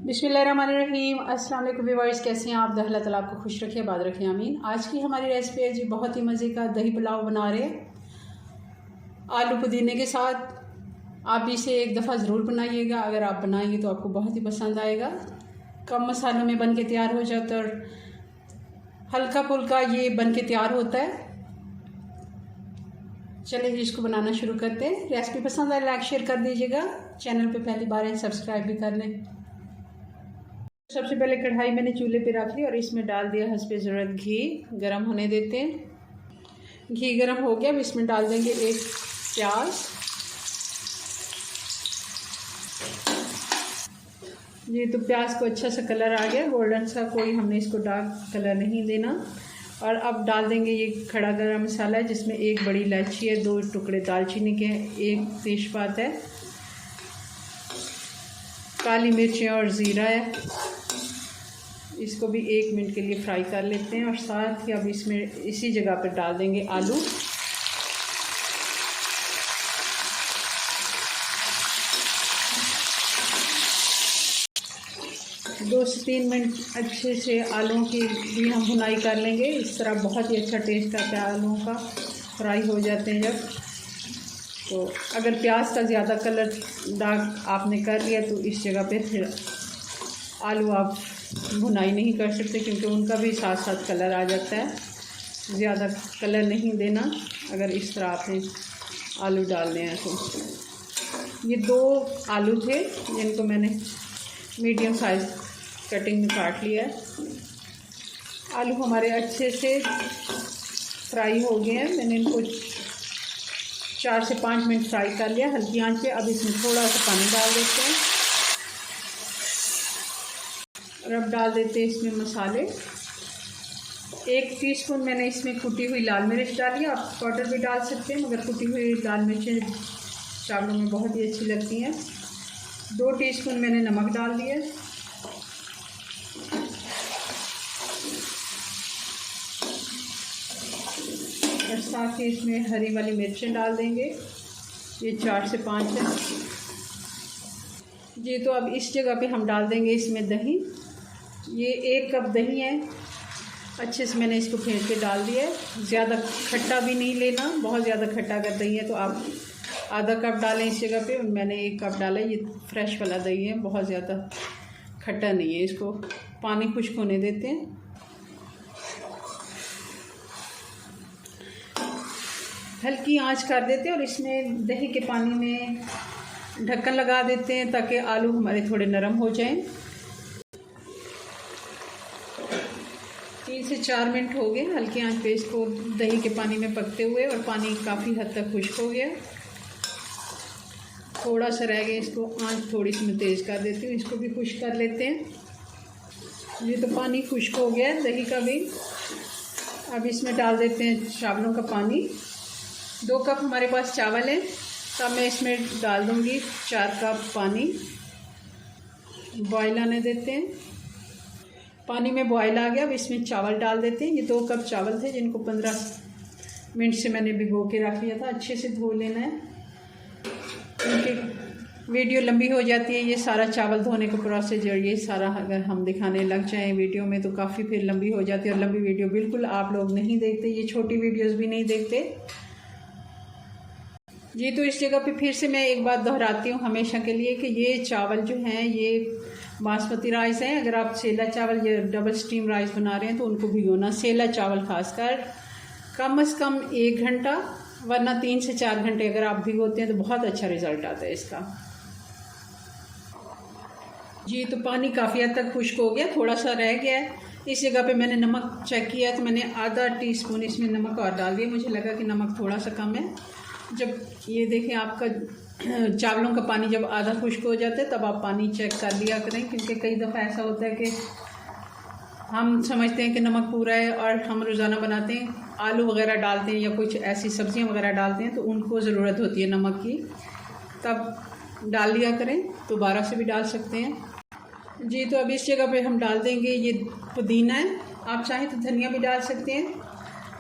बिस्मिल्लाहिर्रहमानिर्रहीम। अस्सलाम वालेकुम व्यूअर्स, कैसे हैं आप? अल्लाह ताला आपको खुश रखे, आबाद रखे, आमीन। आज की हमारी रेसिपी है जी बहुत ही मज़े का दही पुलाव बना रहे हैं आलू पुदीने के साथ। आप भी इसे एक दफ़ा ज़रूर बनाइएगा। अगर आप बनाएंगे तो आपको बहुत ही पसंद आएगा। कम मसालों में बन के तैयार हो जाता है और हल्का फुल्का ये बन के तैयार होता है। चलिए इसको बनाना शुरू करते हैं। रेसिपी पसंद आए लाइक शेयर कर दीजिएगा। चैनल पे पहली बार है सब्सक्राइब भी कर लें। सबसे पहले कढ़ाई मैंने चूल्हे पे रख ली और इसमें डाल दिया हस्बे ज़रूरत घी। गरम होने देते हैं। घी गरम हो गया, अब इसमें डाल देंगे एक प्याज। जी तो प्याज को अच्छा सा कलर आ गया, गोल्डन सा, कोई हमने इसको डार्क कलर नहीं देना। और अब डाल देंगे ये खड़ा गरम मसाला है जिसमें एक बड़ी इलायची है, 2 टुकड़े दालचीनी के हैं, 1 तेज़पात है, काली मिर्चें और ज़ीरा है। इसको भी 1 मिनट के लिए फ्राई कर लेते हैं। और साथ ही अब इसमें इसी जगह पर डाल देंगे आलू। दो से 3 मिनट अच्छे से आलूओं की भी हम भुनाई कर लेंगे। इस तरह बहुत ही अच्छा टेस्ट आता है आलूओं का, फ्राई हो जाते हैं जब। तो अगर प्याज का ज़्यादा कलर डार्क आपने कर लिया तो इस जगह पे फिर आलू आप भुनाई नहीं कर सकते, क्योंकि उनका भी साथ साथ कलर आ जाता है। ज़्यादा कलर नहीं देना अगर इस तरह आपने आलू डालने हैं तो। ये 2 आलू थे जिनको मैंने मीडियम साइज़ कटिंग में काट लिया है। आलू हमारे अच्छे से फ्राई हो गए हैं। मैंने इनको 4 से 5 मिनट फ्राई कर लिया हल्की आंच पे। अब इसमें थोड़ा सा पानी डाल देते हैं और अब डाल देते हैं इसमें मसाले। 1 टीस्पून मैंने इसमें कुटी हुई लाल मिर्च डाली। आप पाउडर भी डाल सकते हैं, मगर कुटी हुई लाल मिर्चें चावलों में बहुत ही अच्छी लगती हैं। 2 टीस्पून मैंने नमक डाल दिया। और साथ ही इसमें हरी वाली मिर्चें डाल देंगे, ये 4 से 5 है जी। तो अब इस जगह पे हम डाल देंगे इसमें दही। ये 1 कप दही है, अच्छे से मैंने इसको फेंट के डाल दिया है। ज़्यादा खट्टा भी नहीं लेना, बहुत ज़्यादा खट्टा अगर दही है तो आप आधा कप डालें इस जगह पे। मैंने 1 कप डाला है, ये फ्रेश वाला दही है, बहुत ज़्यादा खट्टा नहीं है। इसको पानी खुश्क होने देते हैं। हल्की आंच कर देते हैं और इसमें दही के पानी में ढक्कन लगा देते हैं ताकि आलू हमारे थोड़े नरम हो जाएं। 3 से 4 मिनट हो गए हल्की आंच पे इसको दही के पानी में पकते हुए, और पानी काफ़ी हद तक खुश्क हो गया। थोड़ा सा रह गया, इसको आंच थोड़ी सी मैं तेज़ कर देती हूँ, इसको भी खुश्क कर लेते हैं। ये तो पानी खुश्क हो गया है दही का भी। अब इसमें डाल देते हैं चावलों का पानी। 2 कप हमारे पास चावल है, तब मैं इसमें डाल दूँगी 4 कप पानी। बॉयल आने देते हैं। पानी में बॉयल आ गया, अब इसमें चावल डाल देते हैं। ये 2 कप चावल थे जिनको 15 मिनट से मैंने भिगो के रख लिया था। अच्छे से धो लेना है क्योंकि वीडियो लंबी हो जाती है। ये सारा चावल धोने का प्रोसीजर, ये सारा अगर हम दिखाने लग जाएं वीडियो में तो काफ़ी फिर लंबी हो जाती है। और लंबी वीडियो बिल्कुल आप लोग नहीं देखते, ये छोटी वीडियोस भी नहीं देखते जी। तो इस जगह पे फिर से मैं एक बात दोहराती हूँ हमेशा के लिए कि ये चावल जो हैं ये बासमती राइस हैं। अगर आप सेला चावल या डबल स्टीम राइस बना रहे हैं तो उनको भिगोना, सेला चावल खासकर कम से कम 1 घंटा, वरना 3 से 4 घंटे अगर आप भिगोते हैं तो बहुत अच्छा रिज़ल्ट आता है इसका जी। तो पानी काफ़ी हद तक खुश्क हो गया, थोड़ा सा रह गया है। इस जगह पे मैंने नमक चेक किया तो मैंने आधा टीस्पून इसमें नमक और डाल दिया। मुझे लगा कि नमक थोड़ा सा कम है। जब ये देखें आपका चावलों का पानी जब आधा खुश्क हो जाता है तब आप पानी चेक कर लिया करें, क्योंकि कई दफ़ा ऐसा होता है कि हम समझते हैं कि नमक पूरा है और हम रोज़ाना बनाते हैं, आलू वगैरह डालते हैं या कुछ ऐसी सब्जियां वगैरह डालते हैं तो उनको ज़रूरत होती है नमक की, तब डाल लिया करें। दोबारा से भी डाल सकते हैं जी। तो अब इस जगह पे हम डाल देंगे ये पुदीना है, आप चाहें तो धनिया भी डाल सकते हैं।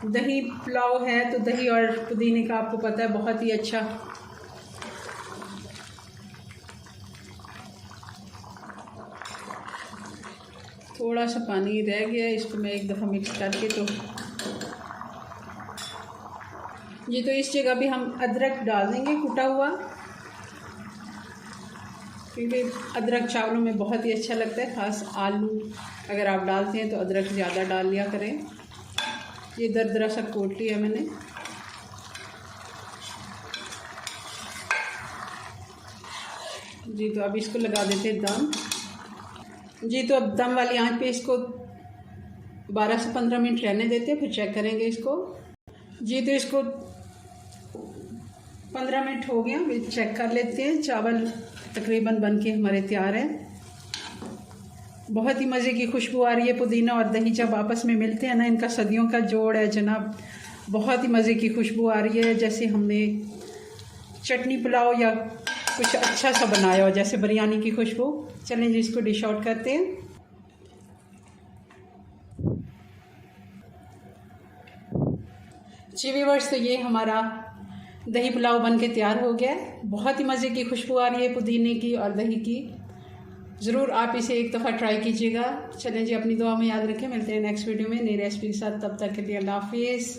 दही पुलाव है तो दही और पुदीने का आपको पता है बहुत ही अच्छा थोड़ा सा पानी रह गया, इसको मैं एक दफ़ा मिक्स करके तो जी। तो इस जगह भी हम अदरक डाल देंगे कुटा हुआ, क्योंकि अदरक चावलों में बहुत ही अच्छा लगता है। ख़ास आलू अगर आप डालते हैं तो अदरक ज़्यादा डाल लिया करें। ये दरदरा सा कोट लिया मैंने। जी तो अब इसको लगा देते हैं दम। जी तो अब दम वाली आंच पे इसको 12 से 15 मिनट रहने देते हैं, फिर चेक करेंगे इसको। जी तो इसको 15 मिनट हो गया, फिर चेक कर लेते हैं। चावल तकरीबन बन के हमारे तैयार हैं। बहुत ही मज़े की खुशबू आ रही है। पुदीना और दही जब आपस में मिलते हैं ना, इनका सदियों का जोड़ है जनाब। बहुत ही मज़े की खुशबू आ रही है, जैसे हमने चटनी पुलाव या कुछ अच्छा सा बनाया हो, जैसे बिरयानी की खुशबू। चलें जी इसको डिश आउट करते हैं। जी व्यूअर्स, तो ये हमारा दही पुलाव बन के तैयार हो गया है। बहुत ही मज़े की खुशबू आ रही है पुदीने की और दही की। ज़रूर आप इसे एक दफ़ा ट्राई कीजिएगा। चलें जी, अपनी दुआ में याद रखें। मिलते हैं नेक्स्ट वीडियो में नई रेसिपी के साथ। तब तक के लिए अल्लाह हाफिज़।